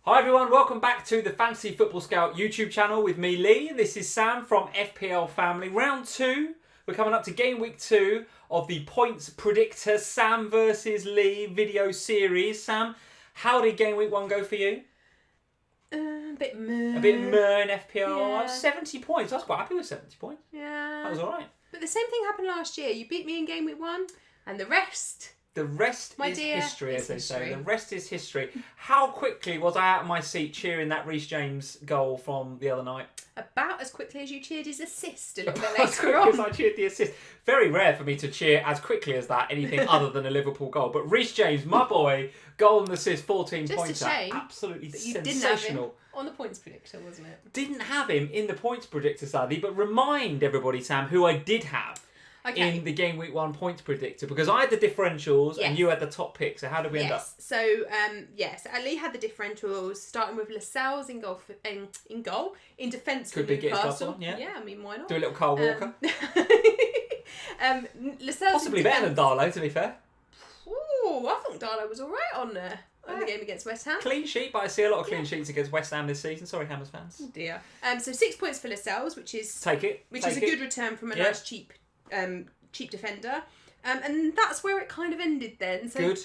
Hi everyone, welcome back to the Fantasy Football Scout YouTube channel with me, Lee. This is Sam from FPL Family. Round 2, we're coming up to game week 2 of the Points Predictor Sam versus Lee video series. Sam, how did game week 1 go for you? A bit meh. A bit meh in FPL. Yeah. 70 points. I was quite happy with 70 points. Yeah. That was alright. But the same thing happened last year. You beat me in game week 1, and the rest... The rest My is dear, history, as they it's say. history. The rest is history. How quickly was I out of my seat cheering that Reece James goal from the other night? About as quickly as you cheered his assist a little bit As quick later as on. I cheered the assist. Very rare for me to cheer as quickly as that, anything other than a Liverpool goal. But Reece James, my boy, goal and assist, 14 Just points. a shame Absolutely that you sensational. didn't have him on the points predictor, wasn't it? Didn't have him in the points predictor, sadly, but remind everybody, Sam, who I did have in the game week 1 points predictor, because I had the differentials and you had the top pick. So how did we end up? So Ali had the differentials, starting with Lascelles in goal, in defence for Could be get his gloves Newcastle. on, yeah. I mean, why not? Do a little Carl Walker. Lascelles Possibly better than Darlow, to be fair. Ooh, I thought Darlow was all right on the game against West Ham. Clean sheet, but I see a lot of clean sheets against West Ham this season. Sorry, Hammers fans. Oh dear. So 6 points for Lascelles, which is Take it. a good return from a nice cheap defender. And that's where it kind of ended then. So Good.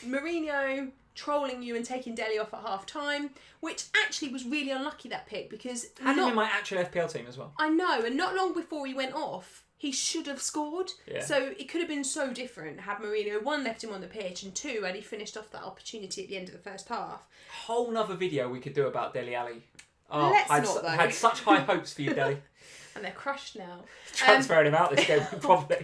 Mourinho trolling you and taking Dele off at half time, which actually was really unlucky, that pick, because Had him in my actual FPL team as well. I know, and not long before he went off, he should have scored. Yeah. So it could have been so different had Mourinho, 1, left him on the pitch, and 2, had he finished off that opportunity at the end of the first half. Whole nother video we could do about Dele Alli. Oh, Let's I not, though. had such high hopes for you, Dele. And they're crushed now. Transferring him out this game, probably.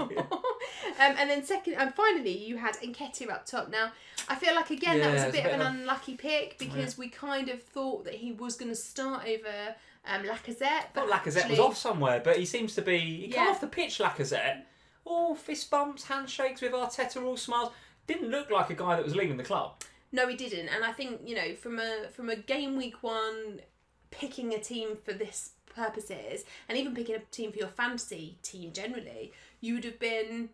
And then second, and finally, you had Nketiah up top. Now, I feel like, again, that was a bit of an unlucky pick, because we kind of thought that he was going to start over Lacazette. But Lacazette was off somewhere, but he seems to be... He came off the pitch, Lacazette. All fist bumps, handshakes with Arteta, all smiles. Didn't look like a guy that was leaving the club. No, he didn't. And I think, from a game week 1, picking a team for this purposes, and even picking a team for your fantasy team generally, you would have been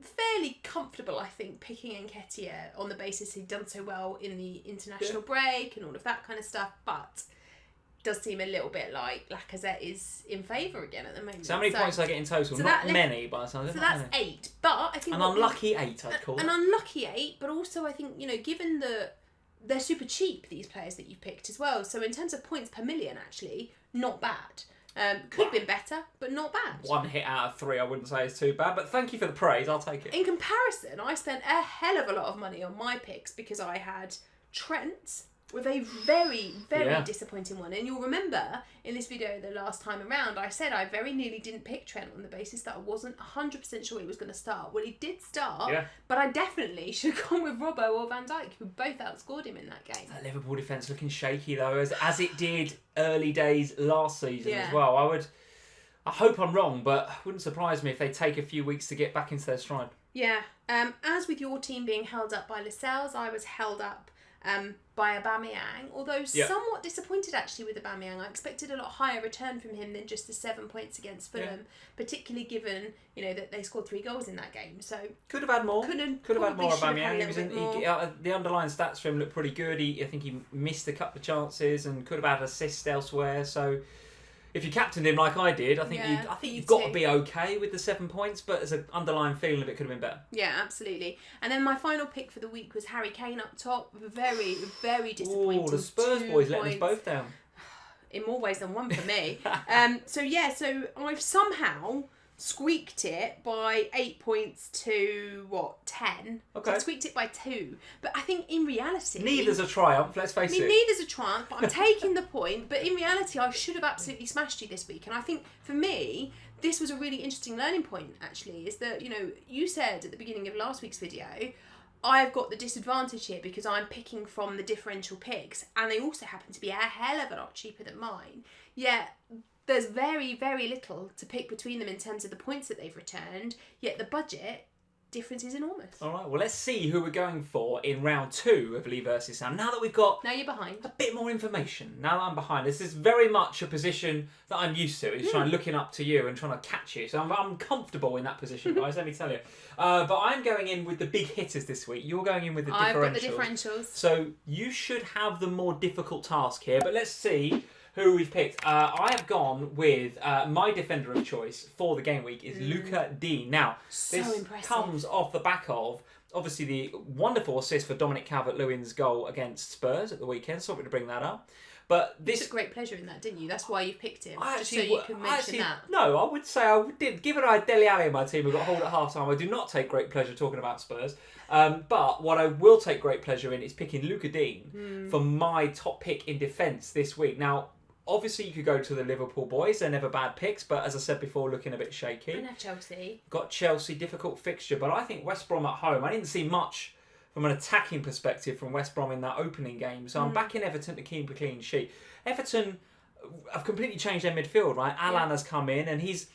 fairly comfortable, I think, picking Nketiah on the basis he'd done so well in the international break and all of that kind of stuff. But it does seem a little bit like Lacazette is in favour again at the moment. So how many points did I get in total? Not many, but so that's 8. But I think an unlucky 8, I'd call it. An unlucky 8, but also I think, given that they're super cheap, these players that you've picked as well. So in terms of points per million, actually, not bad. Could have been better, but not bad. 1 hit out of 3 I wouldn't say is too bad, but thank you for the praise, I'll take it. In comparison, I spent a hell of a lot of money on my picks, because I had Trent with a very, very disappointing one. And you'll remember in this video the last time around, I said I very nearly didn't pick Trent on the basis that I wasn't 100% sure he was going to start. Well, he did start, but I definitely should have gone with Robbo or Van Dijk, who both outscored him in that game. That Liverpool defence looking shaky though, as it did early days last season as well. I hope I'm wrong, but it wouldn't surprise me if they take a few weeks to get back into their stride. Yeah. As with your team being held up by Lascelles, I was held up by Aubameyang, although somewhat disappointed actually with Aubameyang. I expected a lot higher return from him than just the 7 points against Fulham, particularly given that they scored 3 goals in that game. So could have had more. Could have had more Aubameyang. The underlying stats for him looked pretty good. I think he missed a couple of chances and could have had assists elsewhere. So if you captained him like I did, I think you've got to be okay with the 7 points, but as an underlying feeling of it could have been better. Yeah, absolutely. And then my final pick for the week was Harry Kane up top. Very, very disappointing. Oh, the Spurs boys letting us both down. In more ways than one for me. So I've somehow squeaked it by 8 points to 10. Okay. So I squeaked it by 2. But I think in reality, neither's a triumph, let's face it. Neither's a triumph, but I'm taking the point. But in reality, I should have absolutely smashed you this week. And I think for me, this was a really interesting learning point, actually, is that, you said at the beginning of last week's video, I've got the disadvantage here because I'm picking from the differential picks, and they also happen to be a hell of a lot cheaper than mine. Yet there's very, very little to pick between them in terms of the points that they've returned, yet the budget difference is enormous. All right, well, let's see who we're going for in round 2 of Lee versus Sam. Now that we've got Now you're behind. a bit more information, now that I'm behind, this is very much a position that I'm used to. It's trying looking up to you and trying to catch you. So I'm comfortable in that position, guys, let me tell you. But I'm going in with the big hitters this week. You're going in with the differentials. I've got the differentials. So you should have the more difficult task here, but let's see who we've picked. I have gone with my defender of choice for the game week is Luca Dean. Now, this impressive. comes off the back of, obviously, the wonderful assist for Dominic Calvert-Lewin's goal against Spurs at the weekend. Sorry to bring that up. But this... You took great pleasure in that, didn't you? That's why you picked him. Just so you could mention that. No, I would say I did. Given I had Dele Alli in my team who got hold at half-time, I do not take great pleasure talking about Spurs. But what I will take great pleasure in is picking Luca Dean for my top pick in defence this week. Now, obviously, you could go to the Liverpool boys. They're never bad picks, but as I said before, looking a bit shaky. And have Chelsea. Got Chelsea, difficult fixture, but I think West Brom at home, I didn't see much from an attacking perspective from West Brom in that opening game, so I'm backing Everton to keep a clean sheet. Everton have completely changed their midfield, right? Alan has come in, and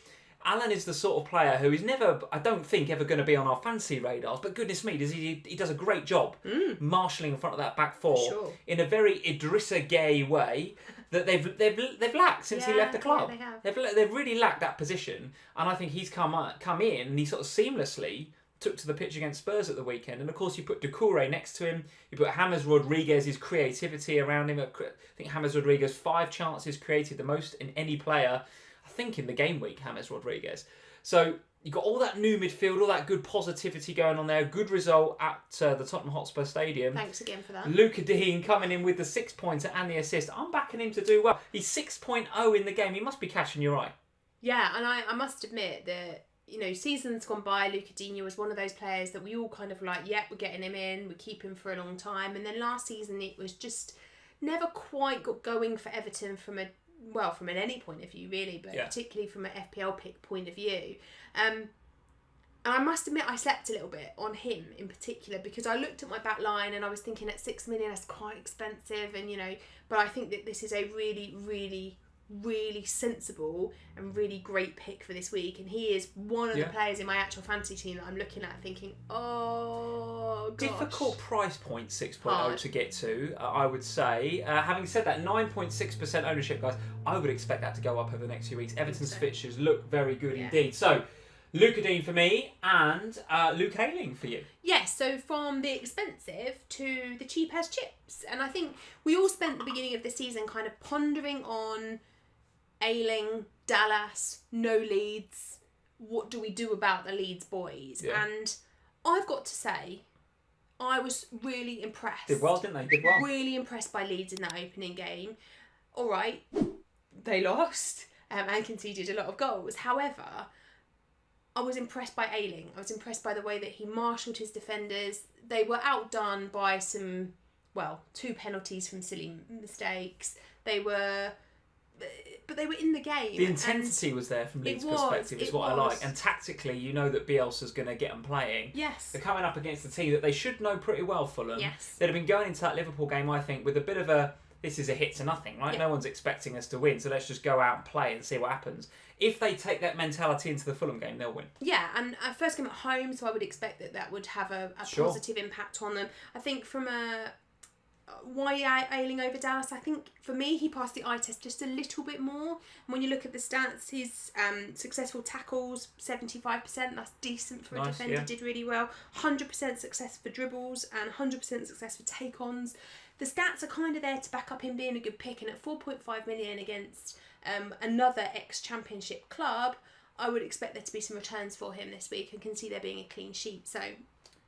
Alan is the sort of player who is never, I don't think, ever going to be on our fancy radars. But goodness me, he does a great job marshalling in front of that back four in a very Idrissa Gueye way that they've lacked since he left the club. Yeah, they have. They've really lacked that position, and I think he's come in and he sort of seamlessly took to the pitch against Spurs at the weekend. And of course, you put Doucouré next to him. You put James Rodriguez's creativity around him. I think James Rodriguez 5 chances created, the most in any player. I think in the game week, James Rodriguez. So you've got all that new midfield, all that good positivity going on there. Good result at the Tottenham Hotspur Stadium. Thanks again for that. Luca Dean coming in with the 6-pointer and the assist. I'm backing him to do well. He's 6.0 in the game. He must be catching your eye. Yeah, and I must admit that, you know, seasons gone by, Luca Dean was one of those players that we all kind of like, yep, we're getting him in, we keep him for a long time. And then last season, it was just never quite got going for Everton from any point of view, really, but particularly from an FPL pick point of view. And I must admit, I slept a little bit on him in particular because I looked at my back line and I was thinking at 6 million, that's quite expensive. And, you know, but I think that this is a really, really, really sensible and really great pick for this week. And he is one of the players in my actual fantasy team that I'm looking at thinking, oh, gosh. Difficult price point, 6.0 to get to, I would say. Having said that, 9.6% ownership, guys, I would expect that to go up over the next few weeks. Everton's fixtures look very good indeed. So, Luca Dean for me and Luke Ayling for you. Yes, so from the expensive to the cheap as chips. And I think we all spent the beginning of the season kind of pondering on Ayling, Dallas, no Leeds. What do we do about the Leeds boys? Yeah. And I've got to say, I was really impressed. Did well, didn't they? Did well. Really impressed by Leeds in that opening game. All right, they lost and conceded a lot of goals. However, I was impressed by Ayling. I was impressed by the way that he marshalled his defenders. They were outdone by 2 penalties from silly mistakes. But they were in the game. The intensity was there from Leeds' perspective, is what I like. And tactically, you know that Bielsa's going to get them playing. Yes. They're coming up against a team that they should know pretty well, Fulham. Yes. They'd have been going into that Liverpool game, I think, with a bit of a, this is a hit to nothing, right? Yeah. No one's expecting us to win, so let's just go out and play and see what happens. If they take that mentality into the Fulham game, they'll win. Yeah, and first game at home, so I would expect that would have a positive impact on them. I think from why Ayling over Dallas, I think for me he passed the eye test just a little bit more. And when you look at the stats, his successful tackles 75%, that's decent for a defender. Did really well. 100% success for dribbles and 100% success for take-ons. The stats are kind of there to back up him being a good pick, and at 4.5 million against another ex-championship club, I would expect there to be some returns for him this week and can see there being a clean sheet. So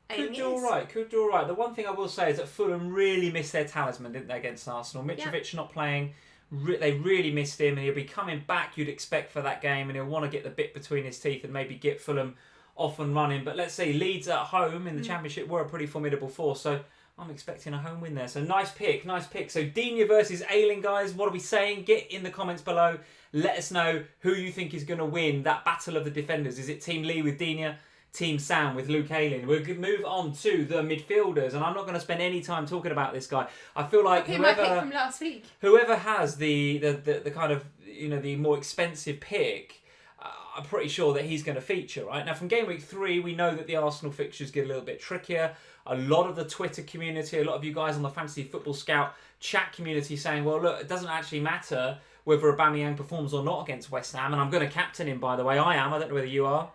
Could do all right. The one thing I will say is that Fulham really missed their talisman, didn't they, against Arsenal? Mitrovic not playing. They really missed him, and he'll be coming back, you'd expect, for that game, and he'll want to get the bit between his teeth and maybe get Fulham off and running. But let's say Leeds at home in the Championship were a pretty formidable force, so I'm expecting a home win there. So nice pick. So Digne versus Ayling, guys. What are we saying? Get in the comments below. Let us know who you think is going to win that battle of the defenders. Is it Team Lee with Digne? Team Sam with Luke Ayling. We'll move on to the midfielders, and I'm not going to spend any time talking about this guy. I feel like my pick from last week. Whoever has the kind of, you know, the more expensive pick, I'm pretty sure that he's going to feature, right? Now, from game week 3, we know that the Arsenal fixtures get a little bit trickier. A lot of the Twitter community, a lot of you guys on the Fantasy Football Scout chat community saying, well, look, it doesn't actually matter whether Aubameyang performs or not against West Ham. And I'm going to captain him, by the way. I am. I don't know whether you are.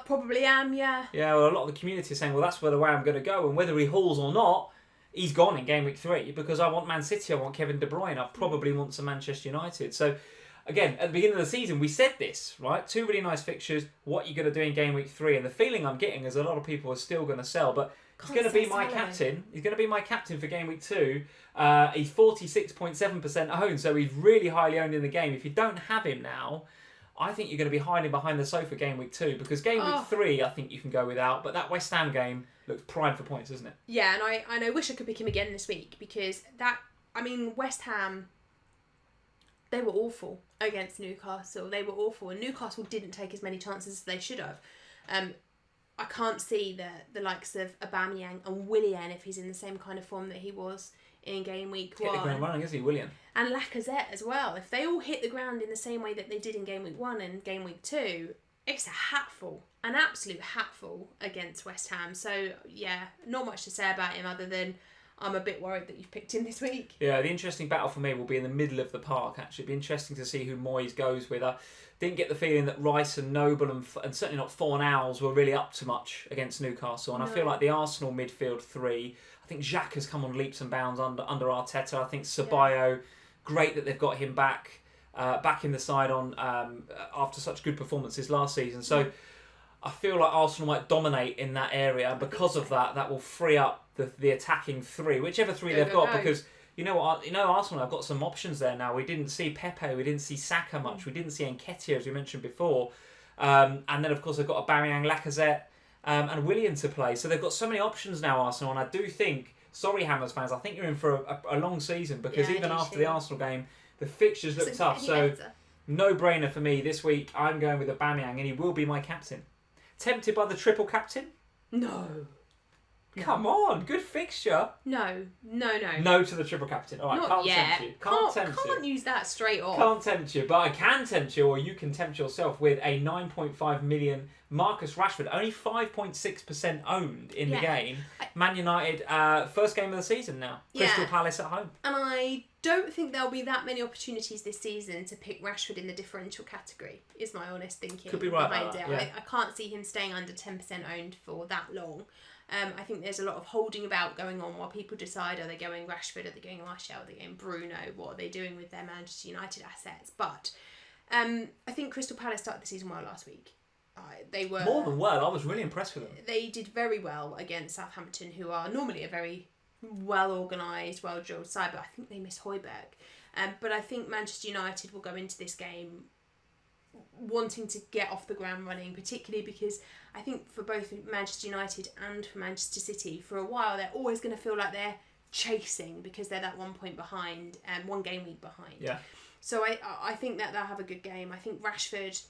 Probably am, yeah. Yeah, well, a lot of the community is saying, well, that's the way I'm going to go. And whether he hauls or not, he's gone in game week 3 because I want Man City, I want Kevin De Bruyne, I probably want some Manchester United. So, again, at the beginning of the season, we said this, right? 2 really nice fixtures. What are you going to do in game week 3? And the feeling I'm getting is a lot of people are still going to sell, but he's going to be my captain. He's going to be my captain for game week 2. He's 46.7% owned, so he's really highly owned in the game. If you don't have him now, I think you're going to be hiding behind the sofa game week 2 because game week 3, I think you can go without. But that West Ham game looks prime for points, isn't it? Yeah, and I wish I could pick him again this week because West Ham, they were awful against Newcastle. They were awful, and Newcastle didn't take as many chances as they should have. I can't see the likes of Aubameyang and Willian if he's in the same kind of form that he was in game week 1. Hit the ground running, isn't he, Willian? And Lacazette as well. If they all hit the ground in the same way that they did in game week 1 and game week 2, it's a hatful, an absolute hatful against West Ham. So, yeah, not much to say about him other than I'm a bit worried that you've picked him this week. Yeah, the interesting battle for me will be in the middle of the park, actually. It'll be interesting to see who Moyes goes with. I didn't get the feeling that Rice and Noble and certainly not Fornals were really up to much against Newcastle. And I feel like the Arsenal midfield 3, I think Xhaka has come on leaps and bounds under Arteta. I think Ceballos, great that they've got him back in the side on after such good performances last season. So I feel like Arsenal might dominate in that area. And because of that will free up the attacking 3, whichever 3 they've got. Because you know what, Arsenal have got some options there now. We didn't see Pepe, we didn't see Saka much, we didn't see Nketiah as we mentioned before, and then of course they've got Aubameyang, Lacazette, and Willian to play. So they've got so many options now, Arsenal. And I do think, sorry Hammers fans, I think you're in for a long season because even after the Arsenal game, the fixtures look tough. So no brainer for me this week. I'm going with Aubameyang, and he will be my captain. Tempted by the triple captain? No. Come on, good fixture. No. No to the triple captain. All right, Not tempt you. Can't use that straight off. Can't tempt you, but I can tempt you, or you can tempt yourself with a 9.5 million Marcus Rashford, only 5.6% owned in the game. Man United, first game of the season now. Crystal Palace at home. And I don't think there'll be that many opportunities this season to pick Rashford in the differential category, is my honest thinking. Could be right about that, I can't see him staying under 10% owned for that long. I think there's a lot of holding about going on while people decide, are they going Rashford, are they going Martial, are they going Bruno, what are they doing with their Manchester United assets. But I think Crystal Palace started the season well last week. They were more than well. I was really impressed with them. They did very well against Southampton, who are normally a very well-organised, well-drilled side, but I think they missed Højbjerg. But I think Manchester United will go into this game wanting to get off the ground running, particularly because I think for both Manchester United and for Manchester City, for a while they're always going to feel like they're chasing because they're that 1 point behind and 1 game week behind. Yeah. So I think that they'll have a good game. I think Rashford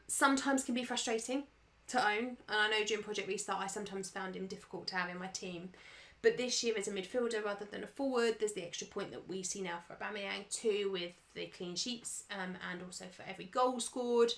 sometimes can be frustrating to own, and I know during Project Restart I sometimes found him difficult to have in my team. But this year as a midfielder rather than a forward, there's the extra point that we see now for Aubameyang too, with the clean sheets and also for every goal scored.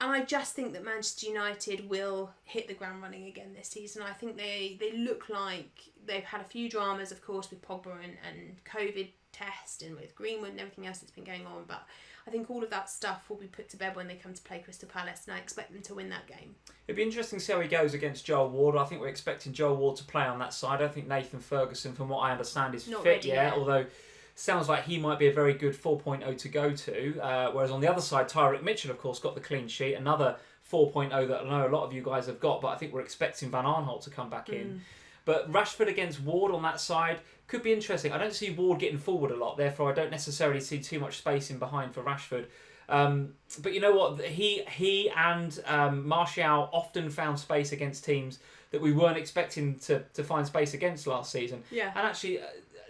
And I just think that Manchester United will hit the ground running again this season. I think they look like they've had a few dramas, of course, with Pogba and COVID test and with Greenwood and everything else that's been going on. But I think all of that stuff will be put to bed when they come to play Crystal Palace, and I expect them to win that game. It'd be interesting to see how he goes against Joel Ward. I think we're expecting Joel Ward to play on that side. I think Nathan Ferguson, from what I understand, is not fit ready yet, although sounds like he might be a very good 4.0 to go to. Whereas on the other side, Tyrick Mitchell, of course, got the clean sheet. Another 4.0 that I know a lot of you guys have got, but I think we're expecting Van Aanholt to come back in. But Rashford against Ward on that side could be interesting. I don't see Ward getting forward a lot, therefore I don't necessarily see too much space in behind for Rashford. But you know what? He and Martial often found space against teams that we weren't expecting to find space against last season. Yeah. And actually,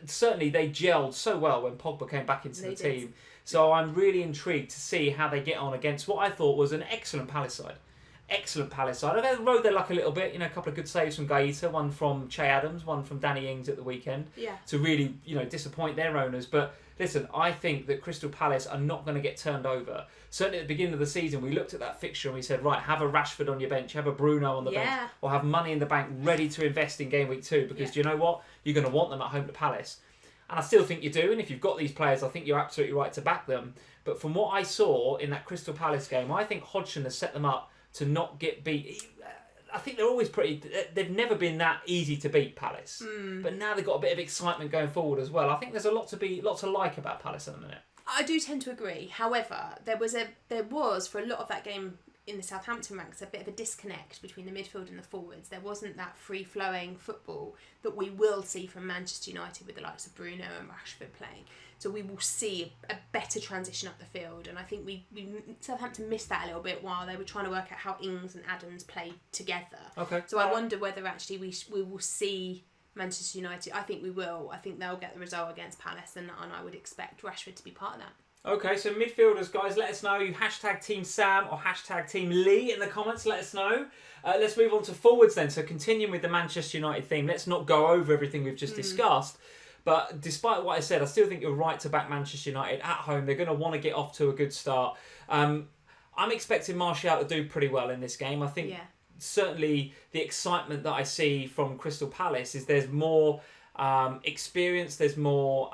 certainly they gelled so well when Pogba came back into the team. So I'm really intrigued to see how they get on against what I thought was an excellent Palace side. Excellent Palace side. They rode their luck a little bit. A couple of good saves from Gaeta, one from Che Adams, one from Danny Ings at the weekend. Yeah. To really, disappoint their owners. But listen, I think that Crystal Palace are not going to get turned over. Certainly at the beginning of the season, we looked at that fixture and we said, right, have a Rashford on your bench, have a Bruno on the bench, or have money in the bank ready to invest in game week 2, because do you know what? You're going to want them at home to Palace. And I still think you do, and if you've got these players, I think you're absolutely right to back them. But from what I saw in that Crystal Palace game, I think Hodgson has set them up to not get beat. I think they're always they've never been that easy to beat, Palace. But now they've got a bit of excitement going forward as well. I think there's a lot to like about Palace at the minute. I do tend to agree. However, there was for a lot of that game in the Southampton ranks a bit of a disconnect between the midfield and the forwards. There wasn't that free-flowing football that we will see from Manchester United with the likes of Bruno and Rashford playing. So we will see a better transition up the field, and I think Southampton missed that a little bit while they were trying to work out how Ings and Adams play together. Okay. So I wonder whether actually we will see Manchester United. I think we will. I think they'll get the result against Palace, and I would expect Rashford to be part of that. Okay, so midfielders, guys, let us know. You hashtag Team Sam or hashtag Team Lee in the comments. Let us know. Let's move on to forwards then. So continuing with the Manchester United theme, let's not go over everything we've just discussed. But despite what I said, I still think you're right to back Manchester United at home. They're going to want to get off to a good start. I'm expecting Martial to do pretty well in this game. I think certainly the excitement that I see from Crystal Palace is there's more experience, there's more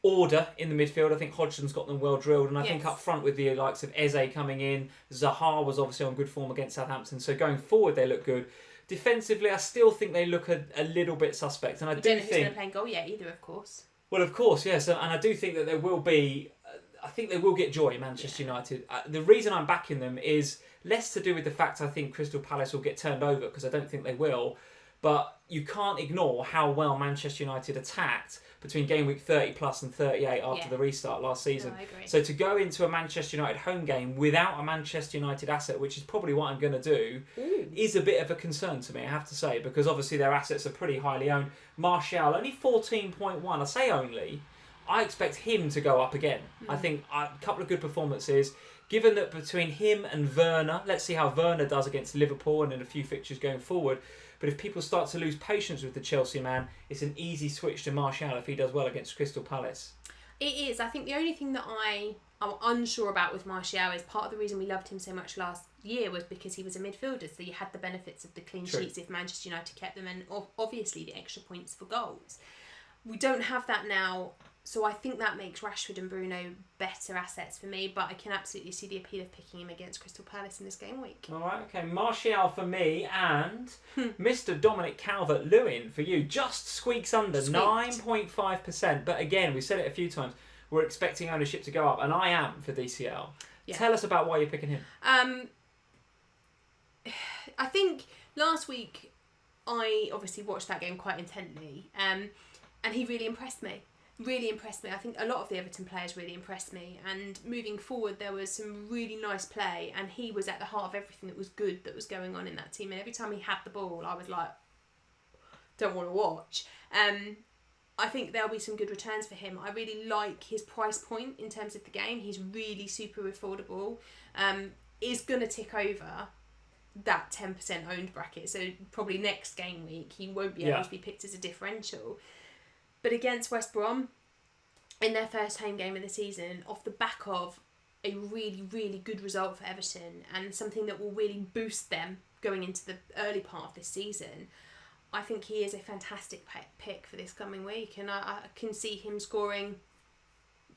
order in the midfield. I think Hodgson's got them well drilled, and I think up front with the likes of Eze coming in, Zaha was obviously on good form against Southampton, so going forward they look good. Defensively, I still think they look a little bit suspect, and I do think... who's going to play in goal yet either, of course. Well, of course, yes, and I do think that there will be... I think they will get joy, Manchester United. The reason I'm backing them is less to do with the fact I think Crystal Palace will get turned over, because I don't think they will, but you can't ignore how well Manchester United attacked between game week 30 plus and 38 after the restart last season. No, I agree. So to go into a Manchester United home game without a Manchester United asset, which is probably what I'm going to do, is a bit of a concern to me, I have to say, because obviously their assets are pretty highly owned. Martial, only 14.1. I say only. I expect him to go up again. I think a couple of good performances. Given that between him and Werner, let's see how Werner does against Liverpool and in a few fixtures going forward. But if people start to lose patience with the Chelsea man, it's an easy switch to Martial if he does well against Crystal Palace. It is. I think the only thing that I'm unsure about with Martial is part of the reason we loved him so much last year was because he was a midfielder, so you had the benefits of the clean sheets if Manchester United kept them, and obviously the extra points for goals. We don't have that now, so I think that makes Rashford and Bruno better assets for me, but I can absolutely see the appeal of picking him against Crystal Palace in this game week. All right, okay. Martial for me and Mr. Dominic Calvert-Lewin for you. Just squeaks under 9.5%. But again, we've said it a few times, we're expecting ownership to go up, and I am for DCL. Yeah. Tell us about why you're picking him. I think last week I obviously watched that game quite intently, and he really impressed me. I think a lot of the Everton players really impressed me, and moving forward there was some really nice play, and he was at the heart of everything that was good that was going on in that team, and every time he had the ball I was like, don't want to watch. I think there'll be some good returns for him. I really like his price point in terms of the game. He's really super affordable. Is going to tick over that 10% owned bracket, so probably next game week he won't be able to be picked as a differential. But against West Brom, in their first home game of the season, off the back of a really, really good result for Everton and something that will really boost them going into the early part of this season, I think he is a fantastic pick for this coming week, and I can see him scoring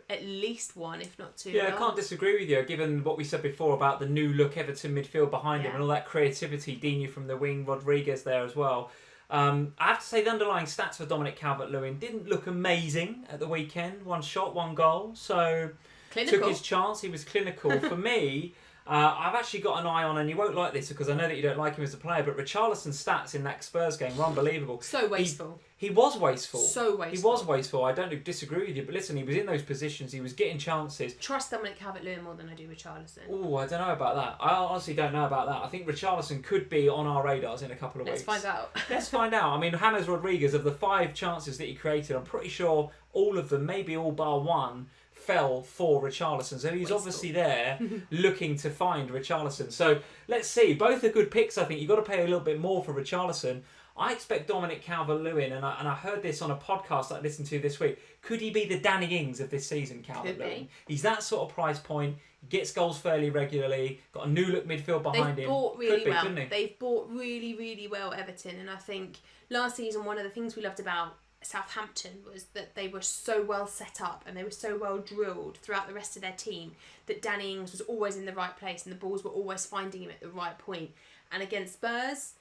at least one, if not two. Yeah, I can't disagree with you, given what we said before about the new look Everton midfield behind him and all that creativity, Dinu from the wing, Rodriguez there as well. I have to say the underlying stats for Dominic Calvert-Lewin didn't look amazing at the weekend. 1 shot, 1 goal. So clinical. Took his chance. He was clinical. For me, I've actually got an eye on, and you won't like this because I know that you don't like him as a player, but Richarlison's stats in that Spurs game were unbelievable. So wasteful. He was wasteful. So wasteful. He was wasteful. I don't disagree with you, but listen, he was in those positions. He was getting chances. Trust Dominic Calvert-Lewin more than I do Richarlison. Oh, I don't know about that. I honestly don't know about that. I think Richarlison could be on our radars in a couple of weeks. Let's find out. Let's find out. I mean, James Rodriguez, of the 5 chances that he created, I'm pretty sure all of them, maybe all bar one, fell for Richarlison. So he's obviously there looking to find Richarlison. So let's see. Both are good picks, I think. You've got to pay a little bit more for Richarlison. I expect Dominic Calvert-Lewin, and I heard this on a podcast that I listened to this week. Could he be the Danny Ings of this season, Calvert-Lewin? He's that sort of price point. He gets goals fairly regularly. Got a new look midfield behind him. They've bought really well. They've bought really, really well, Everton. And I think last season, one of the things we loved about Southampton was that they were so well set up and they were so well drilled throughout the rest of their team that Danny Ings was always in the right place and the balls were always finding him at the right point. And against Spurs,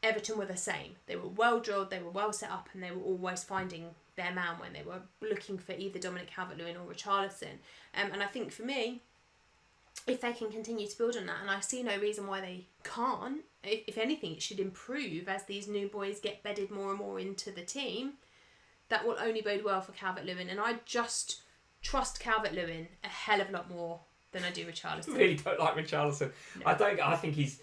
Everton were the same. They were well drilled, they were well set up, and they were always finding their man when they were looking for either Dominic Calvert-Lewin or Richarlison. And I think for me, if they can continue to build on that, and I see no reason why they can't, if anything, it should improve as these new boys get bedded more and more into the team. That will only bode well for Calvert-Lewin, and I just trust Calvert-Lewin a hell of a lot more than I do Richarlison. I really don't like Richarlison. No. I think he's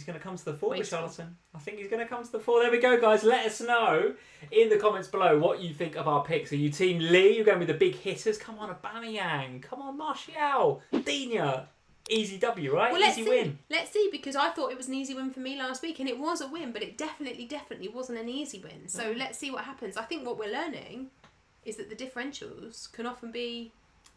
going to come to the fore, Richarlison. I think he's going to come to the fore. There we go, guys. Let us know in the comments below what you think of our picks. Are you Team Lee? You're going with the big hitters? Come on, Aubameyang. Come on, Martial. Digne. Easy W, right? Well, easy win. Let's see, because I thought it was an easy win for me last week, and it was a win, but it definitely wasn't an easy win. So let's see what happens. I think what we're learning is that the differentials can often be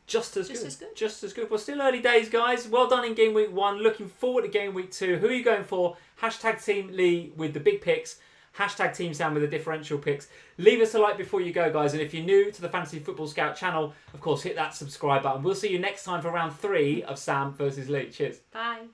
just as good. Well, still early days, guys. Well done in game week 1. Looking forward to game week 2. Who are you going for? Hashtag Team Lee with the big picks. Hashtag Team Sam with the differential picks. Leave us a like before you go, guys. And if you're new to the Fantasy Football Scout channel, of course, hit that subscribe button. We'll see you next time for round 3 of Sam versus Lee. Cheers. Bye.